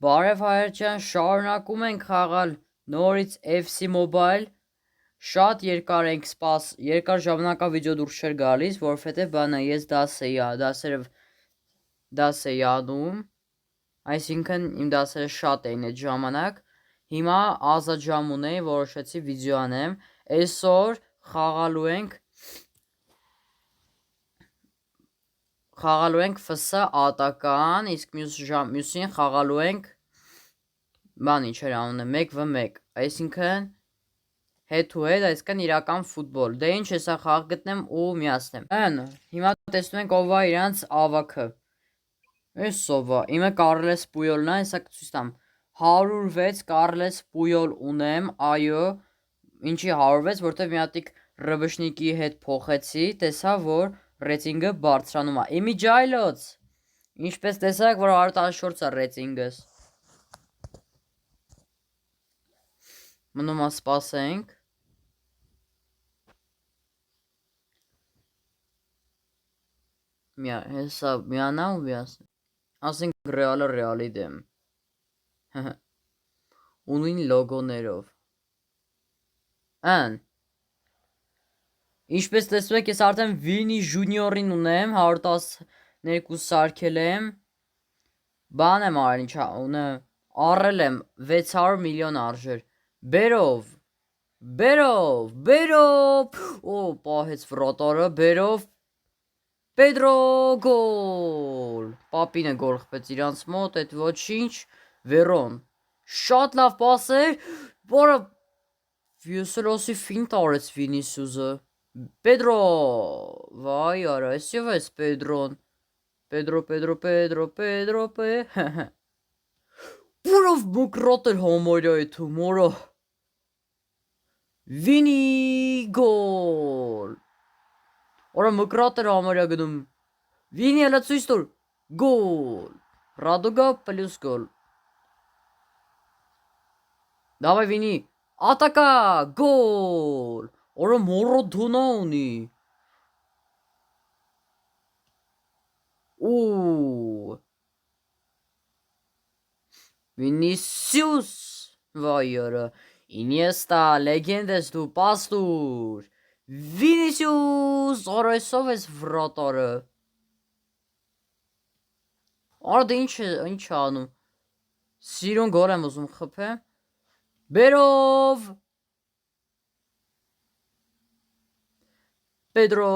Բարև հայեր ջան, շարունակում ենք խաղալ նորից FC Mobile, շատ երկար ժամանակա վիդեո դուրս չէր գալիս, որովհետև բանը ես դաս էի անում, այսինքն իմ դասերը շատ էին այդ ժամանակ, հիմա ազատ ժամ ունեի, որոշեցի վիդեո անեմ, այսօր խաղալու ենք FS ատական, իսկ մյուսին խաղալու ենք բան ինչեր անունը 1v1, այսինքն head to head, այսինքն իրական ֆուտբոլ, դե ինչ հեսա խաղ գտնեմ ու միացնեմ, հիմա տեսնում ենք ով է իրանց ավաքը, ես ով է, իմը Կարլես Պույոլն է, հեսա կցույց տամ, 106 Կարլես Պույոլ ունեմ, այո, ինչի 106, որտև մի հատիկ ռբշնիկի հետ փոխեցի, տեսա որ ռեյտինգը բարձրանում է, իմիջայլոց, ինչպես տեսակ, որ 114 է ռեյտինգս, մնում է սպասենք, հեսա միանա ու միասն, ասենք ռեալը ռեալի դեմ, ունին լոգոներով, ինչպես տեսնում եք, ես արդեն Վինի Ժունիորին ունեմ, 112 սարքել եմ, բան եմ արել ինչա, առել եմ 600 միլիոն արժեր, բերով, օ, պահեց վրոտարը, բերով, Պետրո գոլ, պապինը գոլ խփեց իրանց մոտ, այդ ոչինչ, Վերոն, շատ լավ պաս էր, որը ես էլ ասի ֆինտ արեց Վինիսիուսը, Պետրո, վայ արա, այսև ես Պետրոն, Պետրո, որով մկրատ էր համարյա եթում, որը, Վինի գոլ, որը մկրատ էր համարյա գնում, Վինի հելա ցույց տուր, գոլ, Ռադուգա պլյուս գոլ, դավայ Վինի, ատակա, գոլ, որը մորոդունա ունի, ու, Վինիսիուս, վայ արա, Ինիեստա, լեգենդ ես դու, պաս տուր, Վինիսիուս, արա այսով ես վրատարը, արա դե ինչ անում, սիրուն գոլ եմ ուզում խփեմ, բերով, Պետրո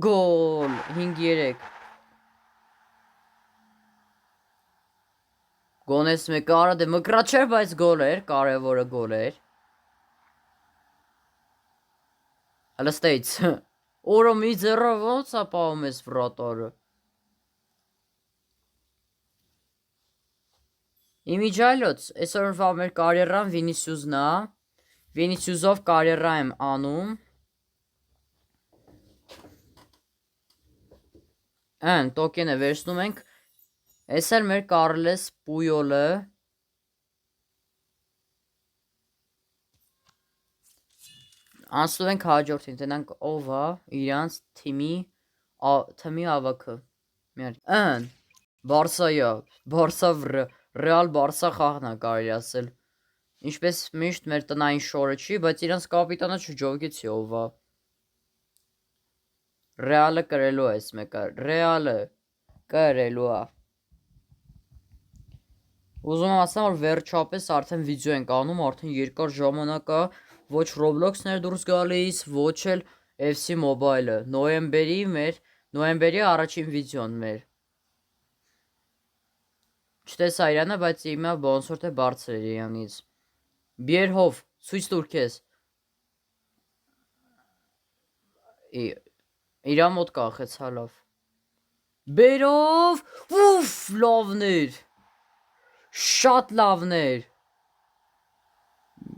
գոլ, 5-3, գոնես մեկը արա դե մկրատ չէր, բայց գոլ էր, կարևորը գոլ էր, հələ ստեյց, օրը մի ձեռով ոնց է պահում ես վրատարը, իմիջայլոց, այսօրվա մեր կարիերան Վինիսիուսն է, Վինիսիուսով կարիերա եմ անում, տոկենը վերցնում ենք, այս էլ մեր Կարլես Պույոլը, անցնում ենք հաջորդին, տենանք ով է, իրանց թիմի ավաքը, Բարսայա, Ռեալ Բարսա խաղն է կարելի ասել, ինչպես միշտ մեր տնային շորը չի, բայց իրանց կապիտանը չջոգեցի ով է, Ռեալը կրելու է այս մեկը, Ռեալը կրելու է, ուզում եմ ասեմ, որ վերջապես արդեն վիդեո ենք անում, արդեն երկար ժամանակ է, ոչ Roblox-ն էր դուրս գալիս, ոչ էլ FC Mobile-ը, նոյեմբերի առաջին վիդեոն մեր, չտեսա իրանը, բայց իմը բոնսորտ է բարձր էր իրանից, Բիերհով, ցույց տուր քեզ, իրա մոտ կախեց հալավ, բերով, ուֆ, լավներ, շատ լավներ,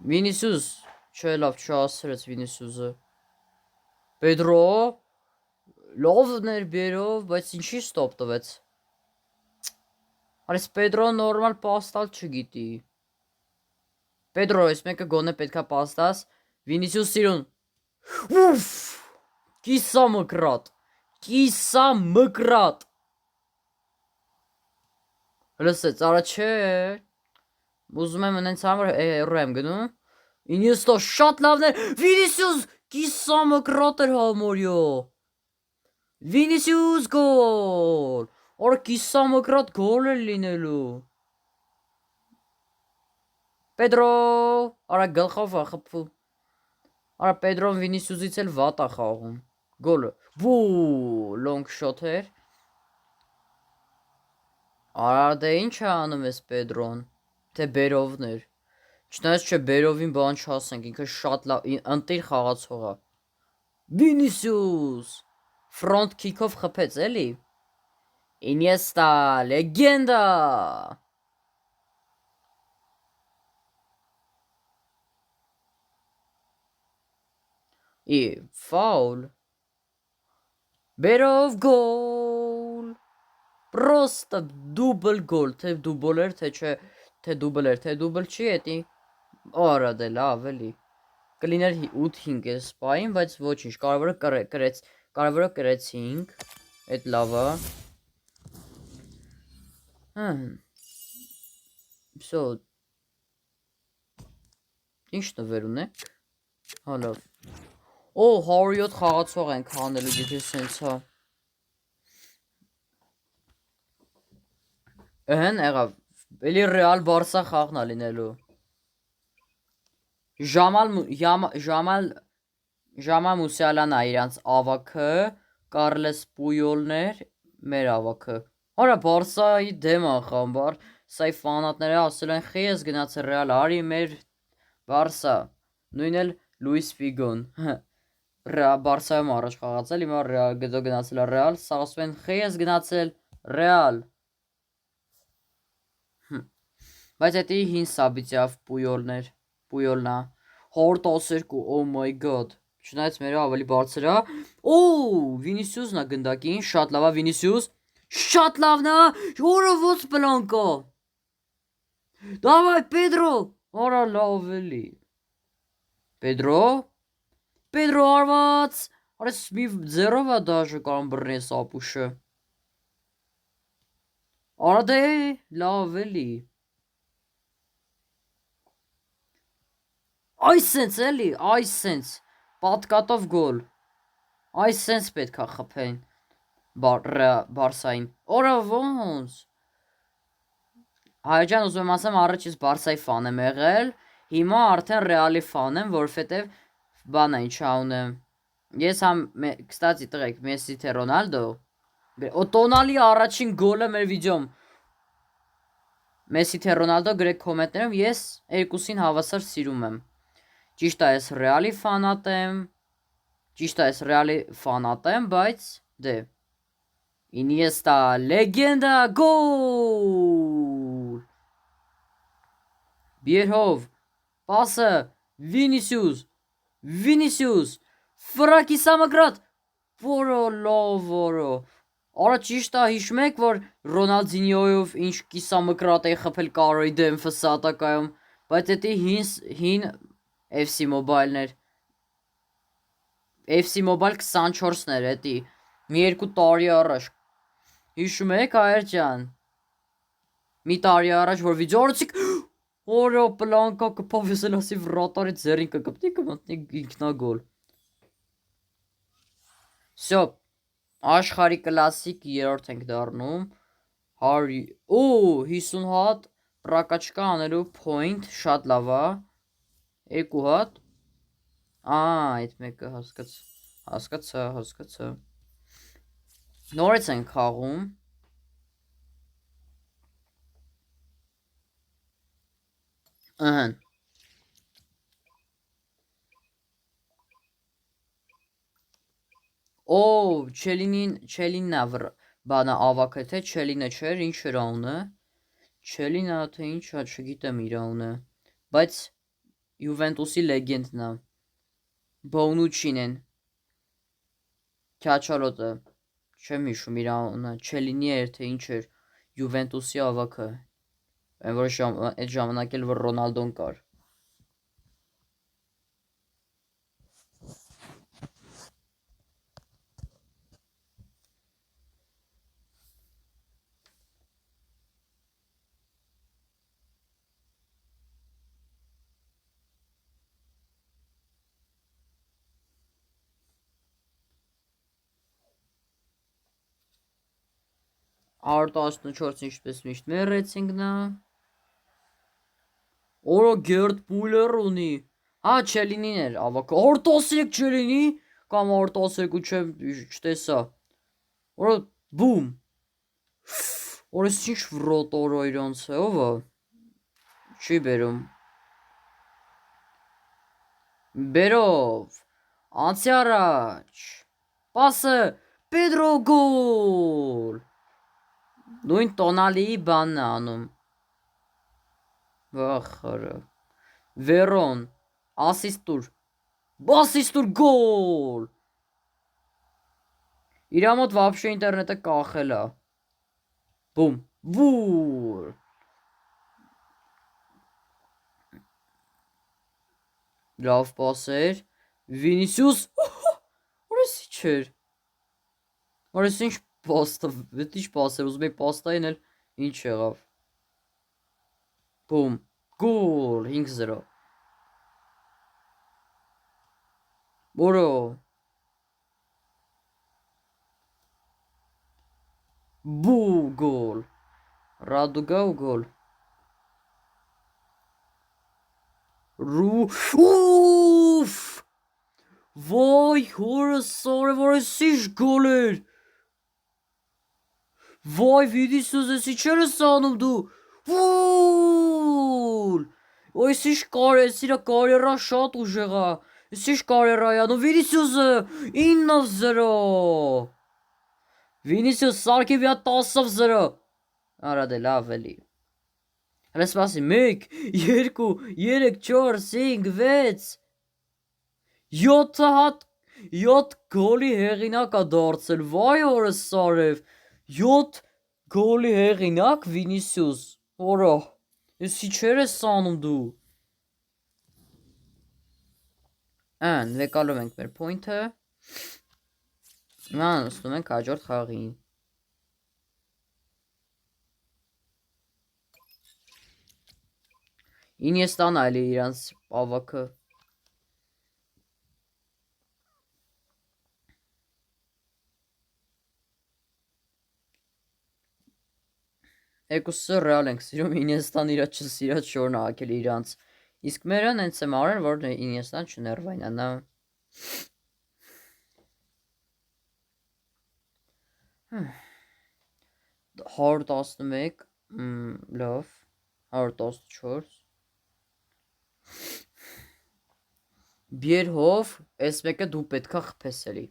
Վինիսիուս, չէ լավ չասրեց Վինիսիուսը, Պետրո, լավներ բերով, բայց ինչի ստոպ տվեց, արես Պետրոն նորմալ պաստալ չգիտի, Պետրո, այս մեկը գոնե պետքա պաստաս, Վինիսիուս սիրուն, ուֆ, կիսա մկրատ, լսեց, արա չէ, Ուզում եմ ունենց համար հեռու եմ գնում։ Ինիեստա շատ լավն է։ Վինիսիուս կիսամկրատ էր համարյա։ Վինիսիուս գոլ։ Արա կիսամկրատ գոլ էր լինելու։ Պետրո, արա գլխով է խփում։ Արա Պետրոն Վինիսիուսից էլ վատ է խաղում։ Գոլը։ Վու, լոնգ շոթ էր։ Արա դե ինչ է անում էս Պետրոն։ Թե բերովներ։ Չնայած չէ բերովին բան չասենք, ինքը շատ լավ ընտիր խաղացող է։ Վինիսիուս ֆրոնտ քիքով խփեց էլի։ Ինիեստա, լեգենդա։ Ֆաուլ։ Բերով գոլ։ Պրոստը դուբլ գոլ, թե դուբլ էր, թե չէ, թե դուբլ էր, թե դուբլ չի էտի։ Արա դե լավ էլի։ Կլիներ 8-5 է սպային, բայց ոչինչ, կարևորը կրեցինք, էդ լավ է։ Всё։ Ինչ նվեր ունեք։ Հա լավ։ Օ 107 խաղացող ենք հանելու, եթե սենց հա։ Էհեն եղավ, էլի Ռեալ Բարսա խաղն է լինելու։ Ժամալ Մուսիալյանն է իրանց ավագը, Կարլես Պույոլներ, մեր ավագը։ Արա Բարսայի դեմ է խաղում, Բարսայի ֆանատները ասել են խի ես գնացել Ռեալ, արի մեր Բարսա, նույն էլ Լուիս Ֆիգոն։ Բարսայում առաջ խաղացել, հիմա գծո գնացել է Ռեալ, սա ասում են խի ես գնացել Ռեալ։ Բայց էտի հին Սաբիցիավ Պույոլնա 112, oh my god։ Չնայած մերը ավելի բարձր է։ Օ, Վինիսիուսն է գնդակին, շատ լավ է Վինիսիուս։ Շատ լավն է, որը ոնց բլանկա։ Դավայ Պետրո, արա լավ էլի։ Պետրո արված, արես մի ձերով է դաժը կարան բռնի ես ապուշը։ Արա դե, լավ էլի։ Այս սենց էլի, այս սենց, պատկատով գոլ։ Այս սենց պետք է խփեն Բարսային։ Արա ոնց։ Հայաջան ուզում եմ ասեմ առաջից Բարսայի ֆան եմ եղել, հիմա արդեն Ռեալի ֆան եմ, որովհետև բան է ինչ անունը։ Ես համ, կստացի տղեկ, Մեսի թե Ռոնալդո, Տոնալի առաջին գոլը մեր վիդյոմ, Մեսի թե Ռոնալդո գրեք կոմենտներում, ես երկուսին հավասար սիրում եմ։ Ճիշտ է ես Ռեալի ֆանատ եմ, բայց դե Ինիեստա, լեգենդա, գոլ։ Բիերհով, պասը, Վինիսիուս, ֆրակի Սամագրատ, որո լավ որո։ Արա ճիշտ է հիշում եք, որ Ռոնալդինյոյով ինչ կիսամկրատ է խփել Կարոյի դեմ ֆսատակայում, բայց էտի հին FC Mobile-ներ, FC Mobile 24-ներ էտի, մի 2 տարի առաջ, հիշում եք հայեր ջան, մի տարի առաջ, որ վիդյո արեցիք, որո պլանկա կպավ ես էլ ասի վրատարի ձերին կկպտի կմտնի ինքնագոլ։ Всё, աշխարհի կլասիկ 3-րդ ենք դառնում, 50 հատ պրակաչկա անելու point, շատ լավ է, 2 հատ, այդ մեկը հասկացա, նորից ենք խաղում, ըհն, Չելինն է բանը ավակը, թե Չելինը չէր, ինչ էր անունը, Չելինը, թե ինչ է, չգիտեմ իր անունը, բայց Յուվենտուսի լեգենդն է, Բոնուչին են, Քյաչալոտը, չեմ հիշում իր անունը, Չելինի էր, թե ինչ էր, Յուվենտուսի ավակը, այն որ այդ ժամանակ էլ որ Ռոնալդոն կար։ 114 ինչպես միշտ մեռեցինք նա։ Օրո Գերտ Մուլեր ունի։ Հա, Չելինին էր, ավակ։ 113 Չելինի կամ 112 չտեսա։ Օրո բում։ Օրես ինչ վրոտ օրո իրանց է, ով է։ Չի բերում։ Բերով։ Անցի առաջ։ Պասը Պեդրո գոլ։ Նույն տոնալիի բանն է անում։ Վախարը։ Վերոն, ասիստուր, ասիստուր գոլ։ Իրա մոտ վաբշե ինտերնետը կախել է։ Բում, վուր։ Լավ պասեր, Վինիսիուս, որես ինչ էր։ Որես ինչ պաստը, վետ ինչ պասեր, ուզում եի պաստային էլ ինչ եղավ։ Բում, գոլ, 5-0։ Որո։ Բու գոլ։ Ռադուգա ու գոլ։ Ուֆ։ Վայ, հորս սարը, որես ինչ գոլ էր։ Վայ, Վինիսիուս ես իչեր ես անում դու։ Վուլ։ Այս ինչ կարես, իրա կարերա շատ ուժեղ է։ Այս ինչ կարերա է անում, Վինիսիուսը 9-0։ Վինիսիուս սարքի վիա 10-0։ Արա դե լավ էլի։ Հələ սպասի 1, 2, 3, 4, 5, 6 7 հատ 7 գոլի հեղինակ է դարձել, վայ օրս սարև, 7 գոլի հեղինակ Վինիսիուս, որա, ես իչեր ես անում դու։ Ան, վեկալում ենք մեր պոինթը, հիմա անցնում ենք հաջորդ խաղին։ Ինիեստան այլի իրանց ավակը։ Երկուսը ռեալ ենք սիրում, Ինիեստան իրա չսիրած շորն ակել իրանց։ Իսկ մերը նենց եմ արել, որ Ինիեստան չներվայնանա։ Հարդ 11, լավ, 114 Բիերհով, այս մեկը դու պետքա խպես էլի։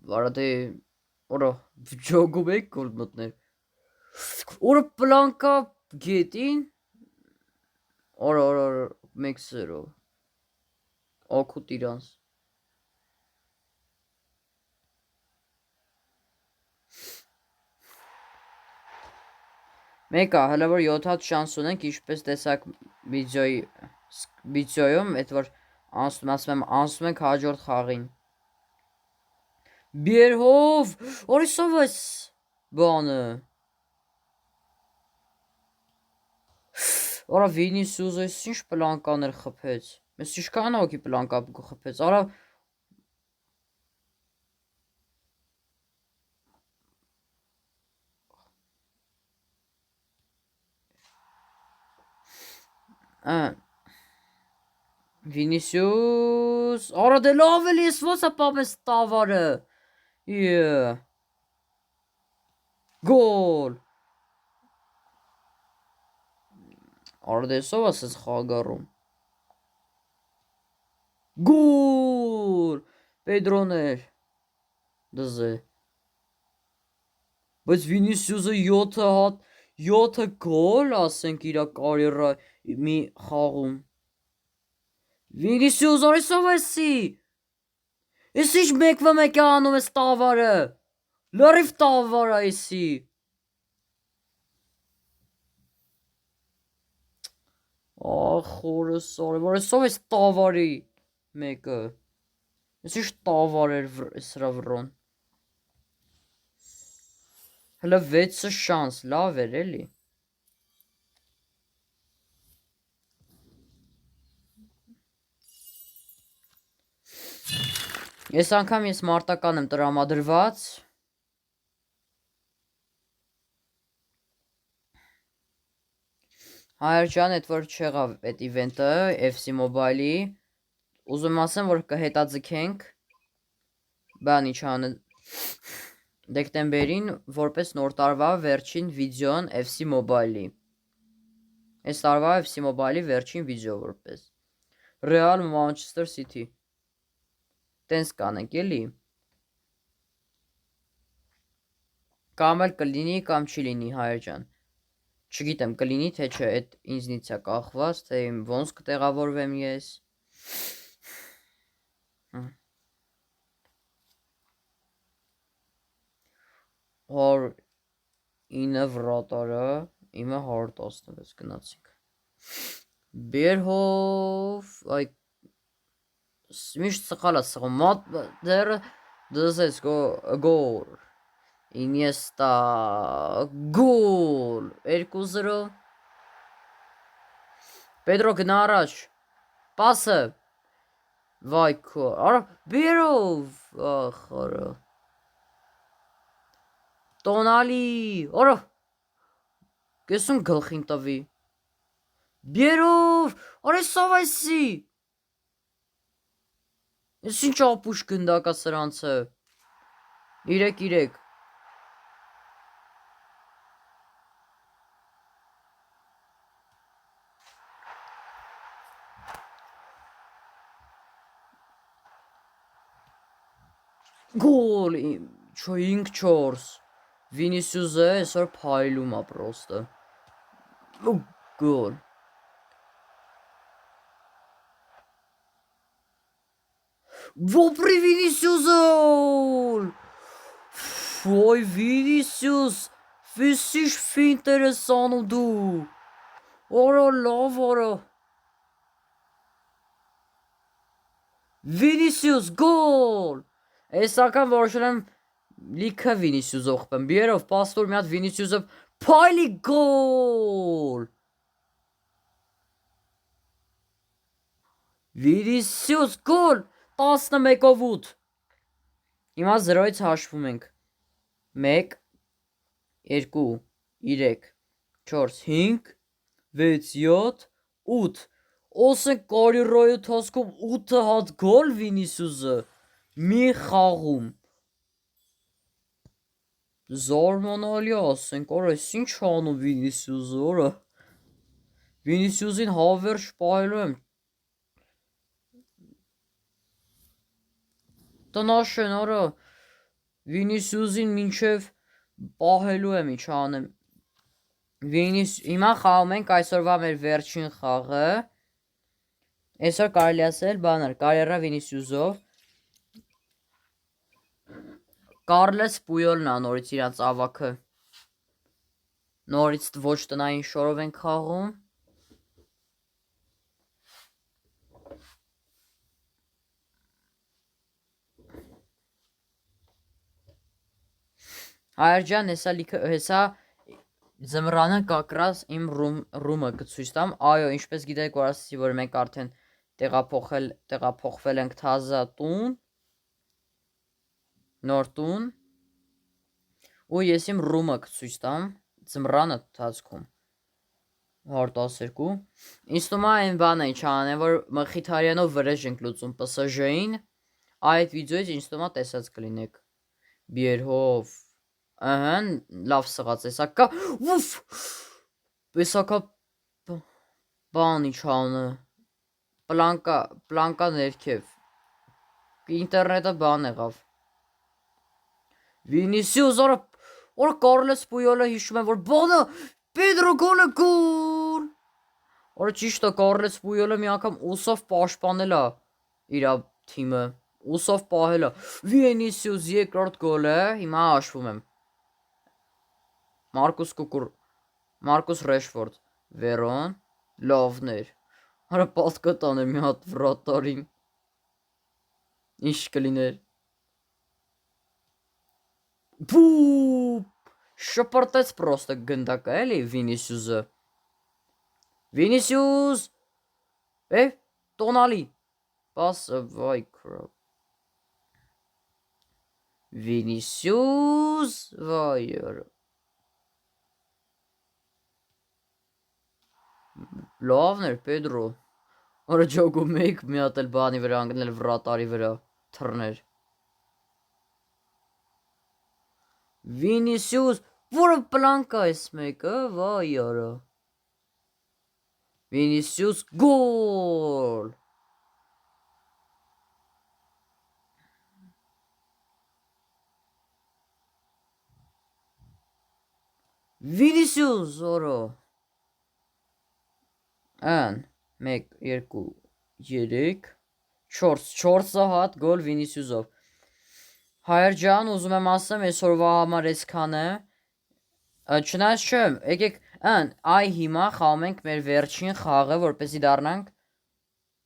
Վարա դե, որա, ջոգում եք գոլ մտներ։ Որը պլանկա գետին, օր 1-0 օգուտ իրանց։ Մեկա, հələ որ 7 հատ շանս ունենք, ինչպես տեսակ վիդեոյում, էդ որ անցնում ենք հաջորդ խաղին։ Բիերհով, օրիսով ես բանը։ Արա Վինիսիուսը ես ինչ պլանկաներ խպեց։ Ես ինչքան հոգի պլանկա խպեց, արա Վինիսիուս, արա դե լավ էլի ես ոնց է պապես տավարը։ Գոլ։ Արա դե սով ասես խաղագարում։ Գոլ։ Պեդրոներ։ Դզե։ Բայց Վինիսիուսը 7 գոլ ասենք իրա կարիերա մի խաղում։ Վինիսիուս արիսով էսի։ Ես ինչ մեկվա մեկը անում ես տավարը։ Լարիվ տավար այսի։ Ախ, օրս արի, որ էսով ես տավարի մեկը։ Ես ինչ տավար էր սրա վրոն։ Հələ 6 շանս, լավ էր էլի։ Ես անգամ ես մարտական եմ տրամադրված։ Հայր ջան, այդ որ չեղավ այդ իվենտը FC Mobile-ի, ուզում ասեմ, որ կհետաձգենք բանի չանը դեկտեմբերին որպես նոր տարվա վերջին վիդեոն FC Mobile-ի։ Այս տարվա FC Mobile-ի վերջին վիդեո որպես Real Manchester City։ Տենց կանենք էլի։ Կամ էլ կլինի, կամ չի լինի, հայր ջան։ Չգիտեմ, կլինի թե չէ, այդ ինձնից է կախված, թե ոնց կտեղավորվեմ ես։ Հոր 9 վրատարը, իմը 116 գնացինք։ Բերհով, այ միշտ սխալ է սխում, մատ դերը դզես գոլ, Iniesta, գոլ, 2-0, Պետրո գնա առաջ, պասը, վայ քո, արա, բերով, ախ, արա, տոնալի, արա, կեսուն գլխին տվի, բերով, արա սավայսի, ես ինչ ապուշ գնդակա սրանցը, 3-3, գոլ, 5-4, Վինիսիուսը այսօր փայլում է պրոստը, գոլ, Ոպրի Վինիսիուսը, ոյ Վինիսիուս, վիսիշ ֆինտեր ես անում դու, արա լավ արա, Վինիսիուս, գոլ, այս ական որոշել եմ լիքը Վինիսիուսով խփեմ, բերով պաստոր մի հատ Վինիսիուսով փայլի գոլ, Վինիսիուս գոլ, 11-8, հիմա 0-ից հաշվում ենք, 1, 2, 3, 4, 5, 6, 7, 8, Osենք կարիերայի ընթացքում 8 հատ գոլ Վինիսիուսը մի խաղում, զարմանալի ասենք, արա ես ինչ անում Վինիսիուսը, արա, Վինիսիուսին հավերժ պահելու եմ, տնաշեն, արա, Վինիսիուսին մինչև պահելու եմ ինչ անեմ, հիմա խաղում ենք այսօրվա մեր վերջին խաղը, այսօր կարելի ասել բաներ, կարիերա Վինիսիուսով, Կարլես Պույոլն է նորից իրանց ավակը, նորից ոչ տնային շորով ենք խաղում, հայր ջան, հեսա ձմռանը կակրաս իմ ռումը կցույց տամ, այո, ինչպես գիտեք, որ ասացի, որ մենք արդեն տեղափոխվել ենք թազա տուն, նոր տուն, ու ես իմ ռումը կցույց տամ, ձմռանը թացքում, 112, ինձ թվում է այն բանը ինչ անեն, որ Մխիթարյանով վրեժ ենք լուծում PSG-ին, այդ վիդեոից ինձ թվում է տեսած կլինեք, բերհով, ըհն, լավ սղաց, էսակա, ուֆ, էսակա, բան ինչ անը, պլանկա ներքև, ինտերնետը բան եղավ, Վինիսիուս, օր Կարլես Պույոլը հիշում եմ, որ բանը, Պետրո գոլը գոլ, օր ճիշտ է Կարլես Պույոլը մի անգամ ուսով պաշտպանել է իրա թիմը, ուսով պահել է, Վինիսիուս երկրորդ գոլը, հիմա հաշվում եմ, Մարկուս Ռեշֆորդ, Վերոն, լավներ, արա պատկտան է մի հատ վրատարին, ինչ կլիներ, բուպ, շպրտեց պրոստը գնդակը էլի Վինիսիուսը, Վինիսիուս, տոնալի, պասը, վայ քրապ, Վինիսիուս, վայ արա, Լավն էր Պեդրո։ Որը ջոգում էիք մի հատ էլ բանի վրա ընկնել վրատարի վրա թռներ։ Վինիսիուս, որը պլանկա էս մեկը, վայ արա։ Վինիսիուս գոլ։ Վինիսիուս որը Ան 1 2 3 4 հատ գոլ Վինիսիուսով։ Հայր ջան, ուզում եմ ասեմ այսօրվա համար այսքանը։ Չնայած չեմ, եկեք այ հիմա խաղում ենք մեր վերջին խաղը, որպեսզի դառնանք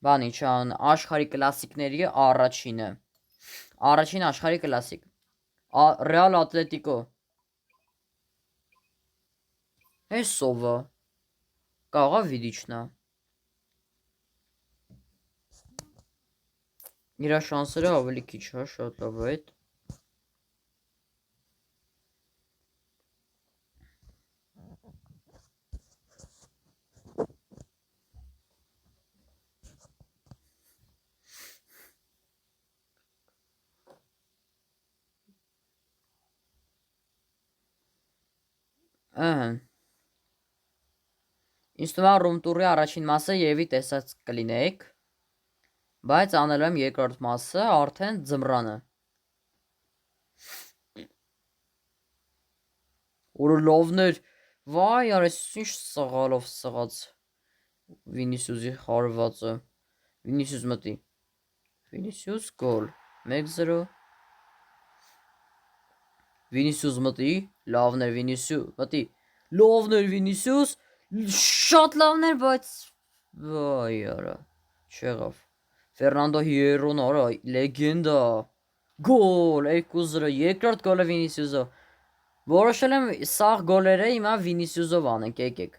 բանի չան աշխարհի կլասիկների առաջինը։ Առաջին աշխարհի կլասիկ։ Ռեալ Ատլետիկո։ Հեսովը։ Կաղա վիդիչնա։ Իրա շանսերը ավելի քիչ, հա, շատ լավ է այդ։ Ինձ թվում է ռում տուրի առաջին մասը եւի տեսած կլինեք, բայց անելու եմ երկրորդ մասը արդեն ձմռանը։ Որը լավներ, վայ, արես ինչ սղալով սղաց Վինիսիուսի խարվածը։ Վինիսիուս մտի։ Վինիսիուս գոլ 1-0։ Վինիսիուս մտի, լավներ Վինիսիուս մտի։ Լավներ Վինիսիուս, շատ լավներ, բայց վայ արա, չեղավ։ Ֆերնանդո Հիերոն արա, լեգենդա։ Գոլ 2-0, երկրորդ գոլը Վինիսիուսով։ Որոշել եմ սաղ գոլերը հիմա Վինիսիուսով անենք, եկեք։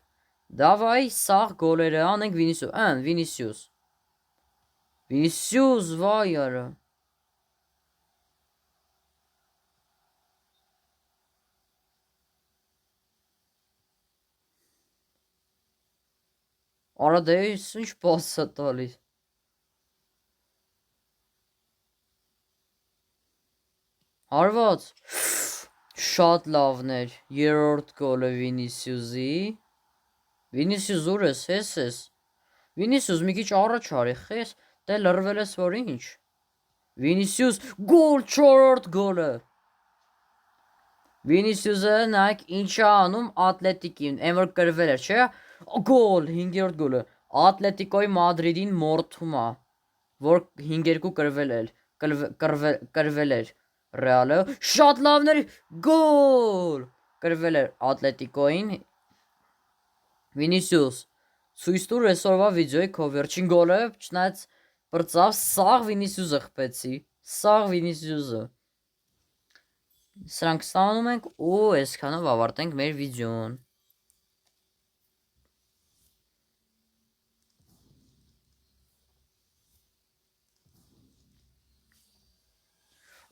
Դավայ սաղ գոլերը անենք Վինիսիուս։ Վինիսիուս, վայ արա։ Արա դե ինչ պաս է տալիս։ Հարված։ Շատ լավներ։ Երրորդ գոլը Վինիսիուսի։ Վինիսիուս ուր ես, ես։ Վինիսիուս մի քիչ առաջ արի, խես, դե լրվել ես որ ինչ։ Վինիսիուս գոլ, չորրորդ գոլը։ Վինիսիուսը նայեք ինչ է անում Ատլետիկին, այն որ կրվել էր, չէ՞։ Գոլ, 5-րդ գոլը։ Ատլետիկոյի Մադրիդին մորթում է, որ 5-2 կրվել էր Ռեալը։ Շատ լավներ, գոլ։ Կրվել էր Ատլետիկոյին։ Վինիսիուս, ցույց տուր այսօրվա վիդեոյի քո վերջին գոլը, չնայած բրծավ, սաղ Վինիսիուսը խփեցի, սաղ Վինիսիուսը։ Սրանք ստանում ենք ու այսքանով ավարտենք մեր վիդեոն։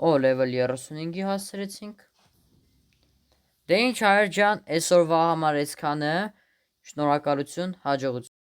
Level 35-ի հասցրեցինք։ Դե ինչ հայր ջան, այսօրվա համար այսքանը, շնորհակալություն, հաջողություն։